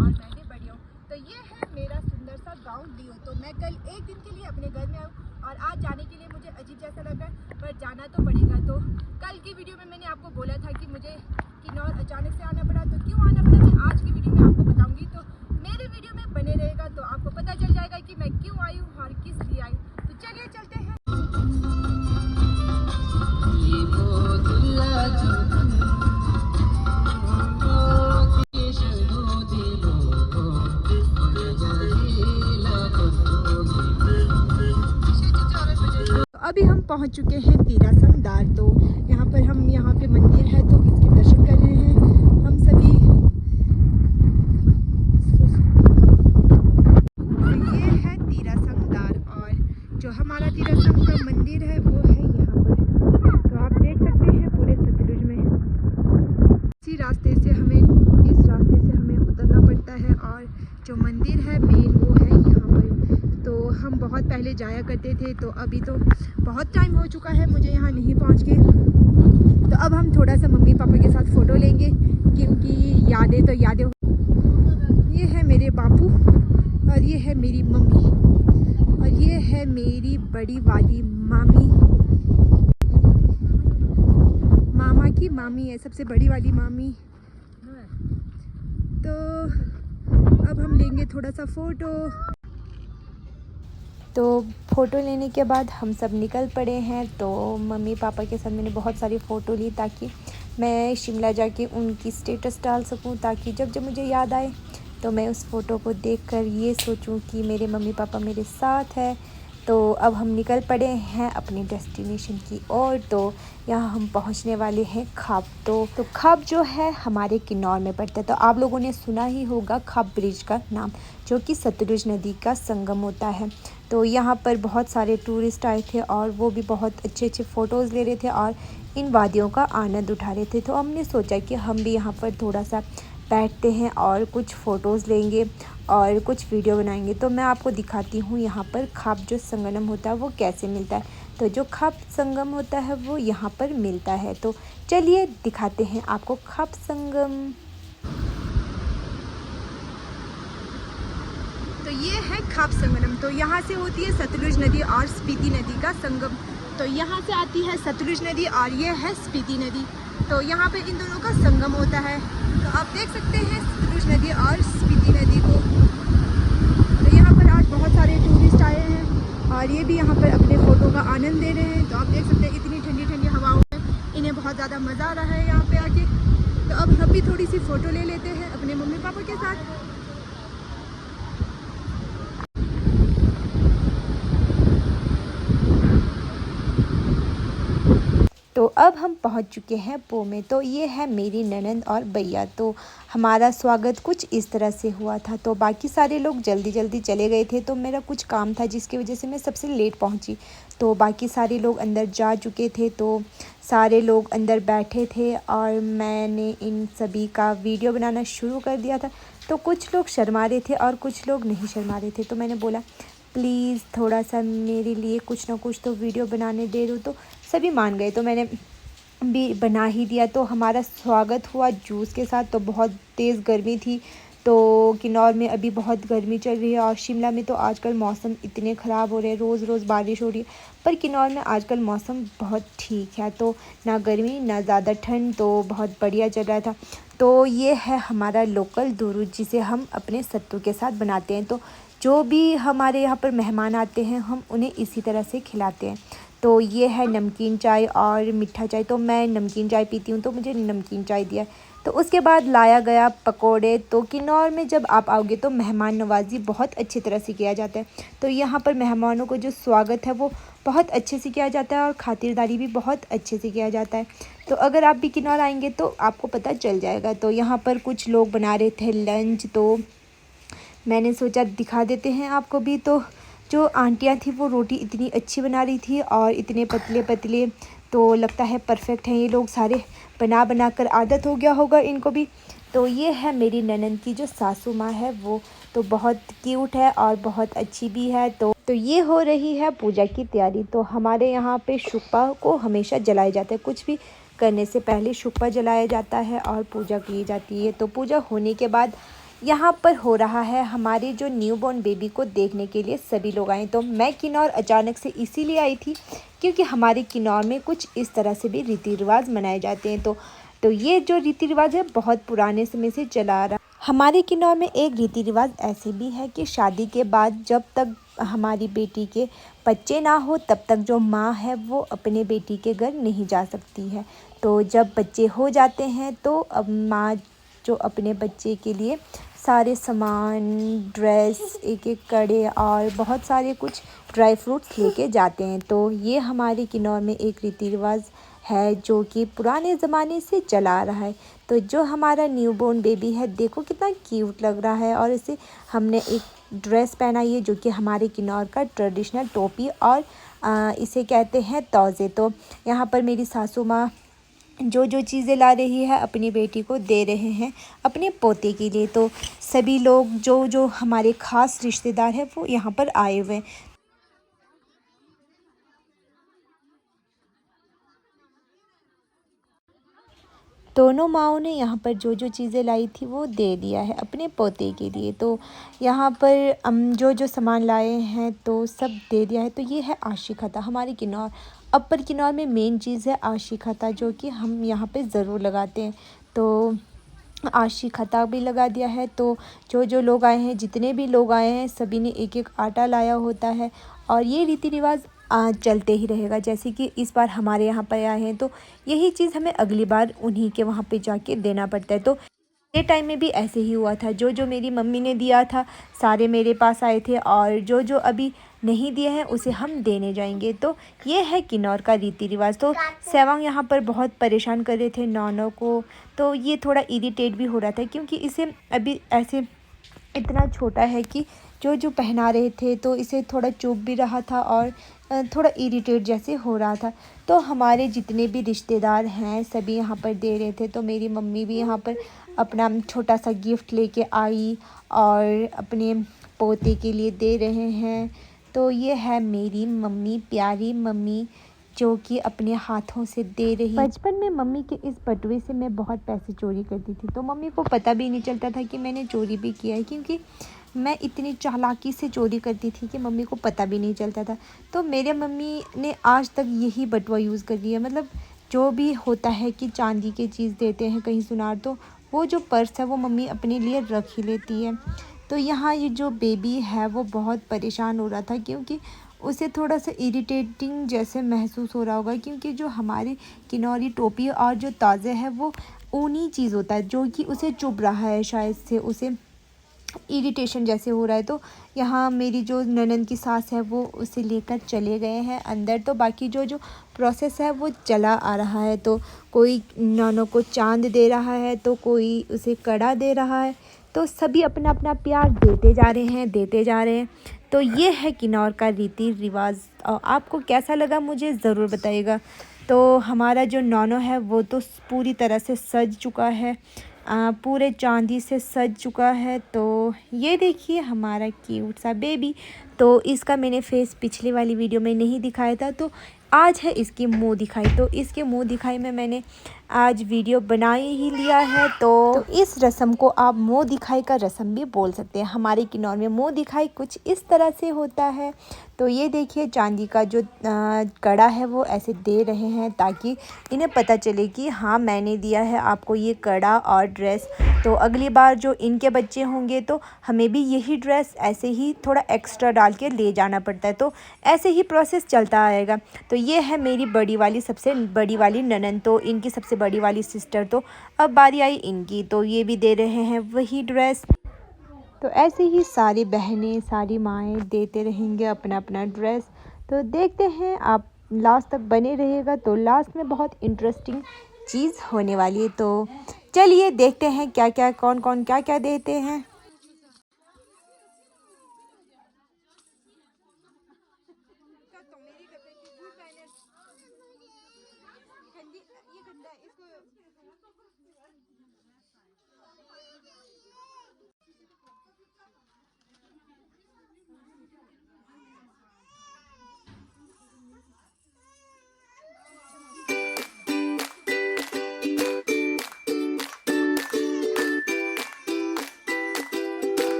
और मैं भी बढ़िया हूँ। तो ये है मेरा सुंदर सा गाँव डियो। तो मैं कल एक दिन के लिए अपने घर में आऊँ और आज जाने के लिए मुझे अजीब जैसा लग रहा है, पर जाना तो पड़ेगा। तो कल की वीडियो में मैंने आपको बोला था कि मुझे किन्नौर अचानक से आना पड़ा, तो क्यों आना पड़ा मैं आज की वीडियो में आपको बताऊँगी। तो मेरे वीडियो में बने रहेगा तो आपको पता चल जाएगा कि मैं क्यों आई हूँ और किस लिए आई हूँ। तो चलिए चलते हैं। अभी हम पहुंच चुके हैं तीरासम दार। तो यहाँ पे मंदिर है तो इसके दर्शन कर रहे हैं हम सभी। तो ये है तीरासम दार और जो हमारा तीरासम का मंदिर है वो है यहाँ पर। तो आप देख सकते हैं पूरे सतलुज में इस रास्ते से हमें उतरना पड़ता है और जो मंदिर है मेन वो है यहाँ पर। तो हम बहुत पहले जाया करते थे, तो अभी तो बहुत टाइम हो चुका है मुझे यहाँ नहीं पहुँच के। तो अब हम थोड़ा सा मम्मी पापा के साथ फ़ोटो लेंगे क्योंकि यादें तो यादें। ये है मेरे बापू और ये है मेरी मम्मी और ये है मेरी बड़ी वाली मामी। मामा की मामी है, सबसे बड़ी वाली मामी। तो अब हम लेंगे थोड़ा सा फ़ोटो। तो फ़ोटो लेने के बाद हम सब निकल पड़े हैं। तो मम्मी पापा के साथ मैंने बहुत सारी फ़ोटो ली ताकि मैं शिमला जाके उनकी स्टेटस डाल सकूं, ताकि जब जब मुझे याद आए तो मैं उस फ़ोटो को देखकर ये सोचूं कि मेरे मम्मी पापा मेरे साथ है। तो अब हम निकल पड़े हैं अपनी डेस्टिनेशन की ओर। तो यहाँ हम पहुँचने वाले हैं खाब। तो खाब जो है हमारे किन्नौर में पड़ता है। तो आप लोगों ने सुना ही होगा खाब ब्रिज का नाम, जो कि सतलुज नदी का संगम होता है। तो यहाँ पर बहुत सारे टूरिस्ट आए थे और वो भी बहुत अच्छे अच्छे फ़ोटोज़ ले रहे थे और इन वादियों का आनंद उठा रहे थे। तो हमने सोचा कि हम भी यहाँ पर थोड़ा सा बैठते हैं और कुछ फ़ोटोज़ लेंगे और कुछ वीडियो बनाएंगे। तो मैं आपको दिखाती हूँ यहाँ पर खाब जो संगम होता है वो कैसे मिलता है। तो जो खाब संगम होता है वो यहाँ पर मिलता है। तो चलिए दिखाते हैं आपको खाब संगम। तो ये है खाब संगम। तो यहाँ से होती है सतलुज नदी और स्पीति नदी का संगम। तो यहाँ से आती है सतलुज नदी और ये है स्पीति नदी। तो यहाँ पे इन दोनों का संगम होता है। तो आप देख सकते हैं सतलुज नदी और स्पीति नदी को। तो यहाँ पर आज बहुत सारे टूरिस्ट आए हैं और ये भी यहाँ पर अपने फ़ोटो का आनंद ले रहे हैं। तो आप देख सकते हैं इतनी ठंडी ठंडी हवाओं में इन्हें बहुत ज़्यादा मज़ा आ रहा है यहाँ पे आके। तो अब हम भी थोड़ी सी फ़ोटो ले लेते हैं अपने मम्मी पापा के साथ। तो अब हम पहुंच चुके हैं पो में। तो ये है मेरी ननंद और भैया। तो हमारा स्वागत कुछ इस तरह से हुआ था। तो बाकी सारे लोग जल्दी जल्दी चले गए थे, तो मेरा कुछ काम था जिसकी वजह से मैं सबसे लेट पहुंची। तो बाकी सारे लोग अंदर जा चुके थे। तो सारे लोग अंदर बैठे थे और मैंने इन सभी का वीडियो बनाना शुरू कर दिया था। तो कुछ लोग शर्मा रहे थे और कुछ लोग नहीं शर्मा रहे थे। तो मैंने बोला प्लीज़ थोड़ा सा मेरे लिए कुछ ना कुछ तो वीडियो बनाने दे दो। तो सभी मान गए, तो मैंने भी बना ही दिया। तो हमारा स्वागत हुआ जूस के साथ। तो बहुत तेज़ गर्मी थी। तो किन्नौर में अभी बहुत गर्मी चल रही है और शिमला में तो आजकल मौसम इतने ख़राब हो रहे हैं, रोज़ रोज़ बारिश हो रही है। पर किन्नौर में आजकल मौसम बहुत ठीक है, तो ना गर्मी ना ज़्यादा ठंड, तो बहुत बढ़िया चल रहा था। तो ये है हमारा लोकल दूध जिसे हम अपने सत्तू के साथ बनाते हैं। तो जो भी हमारे यहाँ पर मेहमान आते हैं हम उन्हें इसी तरह से खिलाते हैं। तो ये है नमकीन चाय और मीठा चाय। तो मैं नमकीन चाय पीती हूँ तो मुझे नमकीन चाय दिया। तो उसके बाद लाया गया पकोड़े। तो किन्नौर में जब आप आओगे तो मेहमान नवाजी बहुत अच्छी तरह से किया जाता है। तो यहाँ पर मेहमानों को जो स्वागत है वो बहुत अच्छे से किया जाता है और खातिरदारी भी बहुत अच्छे से किया जाता है। तो अगर आप भी किन्नौर आएंगे तो आपको पता चल जाएगा। तो यहाँ पर कुछ लोग बना रहे थे लंच, तो मैंने सोचा दिखा देते हैं आपको भी। तो जो आंटियाँ थी वो रोटी इतनी अच्छी बना रही थी और इतने पतले पतले, तो लगता है परफेक्ट हैं ये लोग सारे। बना बना कर आदत हो गया होगा इनको भी। तो ये है मेरी ननंद की जो सासू माँ है वो तो बहुत क्यूट है और बहुत अच्छी भी है। तो ये हो रही है पूजा की तैयारी। तो हमारे यहाँ पे शुक्पा को हमेशा जलाया जाता है, कुछ भी करने से पहले शुक्पा जलाया जाता है और पूजा की जाती है। तो पूजा होने के बाद यहाँ पर हो रहा है हमारे जो न्यूबॉर्न बेबी को देखने के लिए सभी लोग आए। तो मैं किन्नौर अचानक से इसीलिए आई थी क्योंकि हमारे किन्नौर में कुछ इस तरह से भी रीति रिवाज मनाए जाते हैं। तो ये जो रीति रिवाज है बहुत पुराने समय से चला आ रहा। हमारे किन्नौर में एक रीति रिवाज ऐसे भी है कि शादी के बाद जब तक हमारी बेटी के बच्चे ना हो तब तक जो माँ है वो अपने बेटी के घर नहीं जा सकती है। तो जब बच्चे हो जाते हैं तो अब माँ जो अपने बच्चे के लिए सारे सामान, ड्रेस, एक एक कड़े और बहुत सारे कुछ ड्राई फ्रूट्स लेके जाते हैं। तो ये हमारे किन्नौर में एक रीति रिवाज है जो कि पुराने ज़माने से चला आ रहा है। तो जो हमारा न्यूबॉर्न बेबी है देखो कितना क्यूट लग रहा है और इसे हमने एक ड्रेस पहनाई है जो कि हमारे किन्नौर का ट्रेडिशनल टोपी और इसे कहते हैं तौज़े। तो यहाँ पर मेरी सासू माँ जो चीज़ें ला रही है अपनी बेटी को दे रहे हैं अपने पोते के लिए। तो सभी लोग जो हमारे ख़ास रिश्तेदार हैं वो यहाँ पर आए हुए हैं। दोनों माँओं ने यहाँ पर जो चीज़ें लाई थी वो दे दिया है अपने पोते के लिए। तो यहाँ पर जो सामान लाए हैं तो सब दे दिया है। तो ये है आशी खता हमारे किन्नौर, अपर किन्नौर में मेन चीज़ है आशी खता जो कि हम यहाँ पे ज़रूर लगाते हैं। तो आशी खता भी लगा दिया है। तो जो लोग आए हैं, जितने भी लोग आए हैं सभी ने एक एक आटा लाया होता है और ये रीति रिवाज चलते ही रहेगा। जैसे कि इस बार हमारे यहाँ पर आए हैं तो यही चीज़ हमें अगली बार उन्हीं के वहाँ पे जाके देना पड़ता है। तो ये टाइम में भी ऐसे ही हुआ था, जो मेरी मम्मी ने दिया था सारे मेरे पास आए थे और जो अभी नहीं दिए हैं उसे हम देने जाएंगे। तो ये है किन्नौर का रीति रिवाज। तो सेवांग यहाँ पर बहुत परेशान कर रहे थे नौनों को। तो ये थोड़ा इरिटेट भी हो रहा था क्योंकि इसे अभी ऐसे इतना छोटा है कि जो पहना रहे थे तो इसे थोड़ा चुभ भी रहा था और थोड़ा इरिटेट जैसे हो रहा था। तो हमारे जितने भी रिश्तेदार हैं सभी यहाँ पर दे रहे थे। तो मेरी मम्मी भी यहाँ पर अपना छोटा सा गिफ्ट लेके आई और अपने पोते के लिए दे रहे हैं। तो ये है मेरी मम्मी, प्यारी मम्मी जो कि अपने हाथों से दे रही। बचपन में मम्मी के इस बटुए से मैं बहुत पैसे चोरी करती थी। तो मम्मी को पता भी नहीं चलता था कि मैंने चोरी भी किया है क्योंकि मैं इतनी चालाकी से चोरी करती थी कि मम्मी को पता भी नहीं चलता था। तो मेरे मम्मी ने आज तक यही बटुआ यूज़ कर लिया। मतलब जो भी होता है कि चांदी की चीज़ देते हैं कहीं सुनार तो वो जो पर्स है वो मम्मी अपने लिए रख ही लेती है। तो यहाँ ये जो बेबी है वो बहुत परेशान हो रहा था क्योंकि उसे थोड़ा सा इरिटेटिंग जैसे महसूस हो रहा होगा क्योंकि जो हमारी किन्नौरी टोपी और जो ताज़े है वो ऊनी चीज़ होता है जो कि उसे चुभ रहा है, शायद से उसे इरिटेशन जैसे हो रहा है। तो यहाँ मेरी जो ननद की सास है वो उसे लेकर चले गए हैं अंदर। तो बाकी जो प्रोसेस है वो चला आ रहा है। तो कोई नौनों को चांद दे रहा है तो कोई उसे कड़ा दे रहा है। तो सभी अपना अपना प्यार देते जा रहे हैं। तो ये है किन्नौर का रीति रिवाज और आपको कैसा लगा मुझे ज़रूर बताइएगा। तो हमारा जो नौनो है वो तो पूरी तरह से सज चुका है, पूरे चांदी से सज चुका है। तो ये देखिए हमारा क्यूट सा बेबी। तो इसका मैंने फेस पिछली वाली वीडियो में नहीं दिखाया था तो आज है इसकी मुंह दिखाई। तो इसके मुंह दिखाई में मैंने आज वीडियो बना ही लिया है। तो इस रस्म को आप मुंह दिखाई का रस्म भी बोल सकते हैं। हमारे किन्नौर में मुंह दिखाई कुछ इस तरह से होता है। तो ये देखिए चांदी का जो कड़ा है वो ऐसे दे रहे हैं ताकि इन्हें पता चले कि हाँ मैंने दिया है आपको ये कड़ा और ड्रेस। तो अगली बार जो इनके बच्चे होंगे तो हमें भी यही ड्रेस ऐसे ही थोड़ा एक्स्ट्रा डाल के ले जाना पड़ता है। तो ऐसे ही प्रोसेस चलता आएगा। तो ये है मेरी सबसे बड़ी वाली ननद, तो इनकी सबसे बड़ी वाली सिस्टर। तो अब बारी आई इनकी, तो ये भी दे रहे हैं वही ड्रेस। तो ऐसे ही सारी बहनें, सारी माएँ देते रहेंगे अपना अपना ड्रेस। तो देखते हैं, आप लास्ट तक बने रहिएगा। तो लास्ट में बहुत इंटरेस्टिंग चीज़ होने वाली है। तो चलिए देखते हैं क्या क्या कौन कौन क्या क्या देते हैं।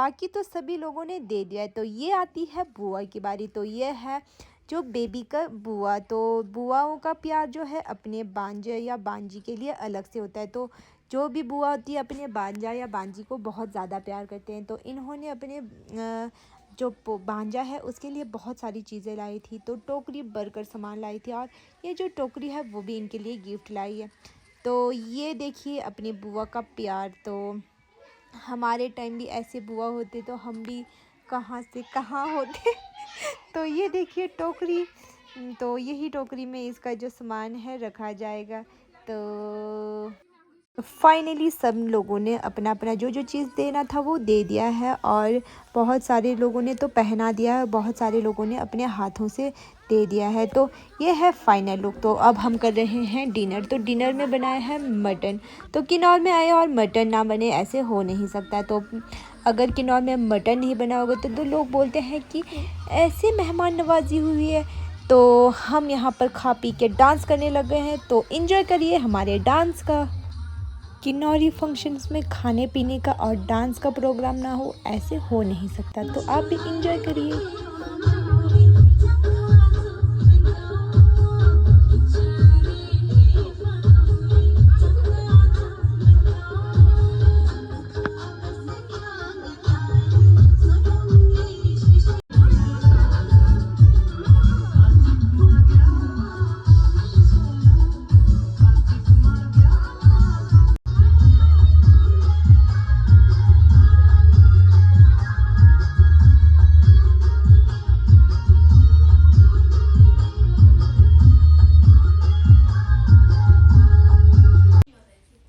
बाकी तो सभी लोगों ने दे दिया है। तो ये आती है बुआ की बारी। तो ये है जो बेबी का बुआ। तो बुआओं का प्यार जो है अपने बांजे या बांजी के लिए अलग से होता है। तो जो भी बुआ होती है अपने बांजा या बांजी को बहुत ज़्यादा प्यार करते हैं। तो इन्होंने अपने जो भांजा है उसके लिए बहुत सारी चीज़ें लाई थी। तो टोकरी भरकर सामान लाई थी, और ये जो टोकरी है वो भी इनके लिए गिफ्ट लाई है। तो ये देखिए अपनी बुआ का प्यार। तो हमारे टाइम भी ऐसे बुआ होते तो हम भी कहाँ से कहाँ होते। तो ये देखिए टोकरी। तो यही टोकरी में इसका जो सामान है रखा जाएगा। तो फाइनली सब लोगों ने अपना अपना जो जो चीज़ देना था वो दे दिया है, और बहुत सारे लोगों ने तो पहना दिया है, बहुत सारे लोगों ने अपने हाथों से दे दिया है। तो ये है फाइनल लुक। तो अब हम कर रहे हैं डिनर। तो डिनर में बनाया है मटन। तो किन्नौर में आए और मटन ना बने ऐसे हो नहीं सकता। तो अगर किन्नौर में मटन नहीं बना होगा तो लोग बोलते हैं कि ऐसे मेहमान नवाजी हुई है। तो हम यहाँ पर खा पी के डांस करने लग गए हैं। तो इन्जॉय करिए हमारे डांस का। किन्नौरी फंक्शंस में खाने पीने का और डांस का प्रोग्राम ना हो ऐसे हो नहीं सकता। तो आप भी इंजॉय करिए।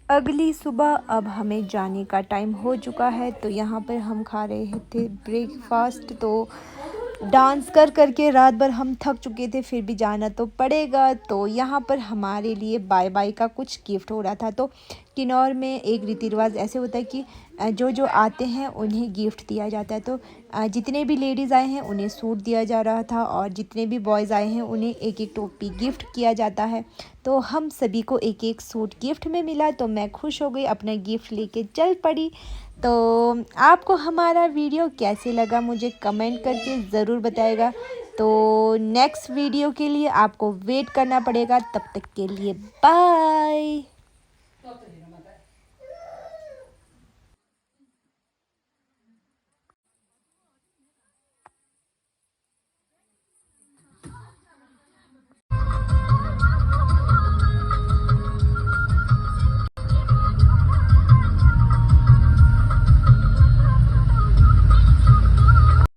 अगली सुबह अब हमें जाने का टाइम हो चुका है। तो यहाँ पर हम खा रहे थे ब्रेकफास्ट। तो डांस कर कर के रात भर हम थक चुके थे, फिर भी जाना तो पड़ेगा। तो यहाँ पर हमारे लिए बाय बाय का कुछ गिफ्ट हो रहा था। तो किन्नौर में एक रीति रिवाज ऐसे होता है कि जो जो आते हैं उन्हें गिफ्ट दिया जाता है। तो जितने भी लेडीज़ आए हैं उन्हें सूट दिया जा रहा था, और जितने भी बॉयज़ आए हैं उन्हें एक एक टोपी गिफ्ट किया जाता है। तो हम सभी को एक एक सूट गिफ्ट में मिला। तो मैं खुश हो गई, अपना गिफ्ट लेके चल पड़ी। तो आपको हमारा वीडियो कैसे लगा मुझे कमेंट करके ज़रूर बताएगा। तो नेक्स्ट वीडियो के लिए आपको वेट करना पड़ेगा। तब तक के लिए बाय।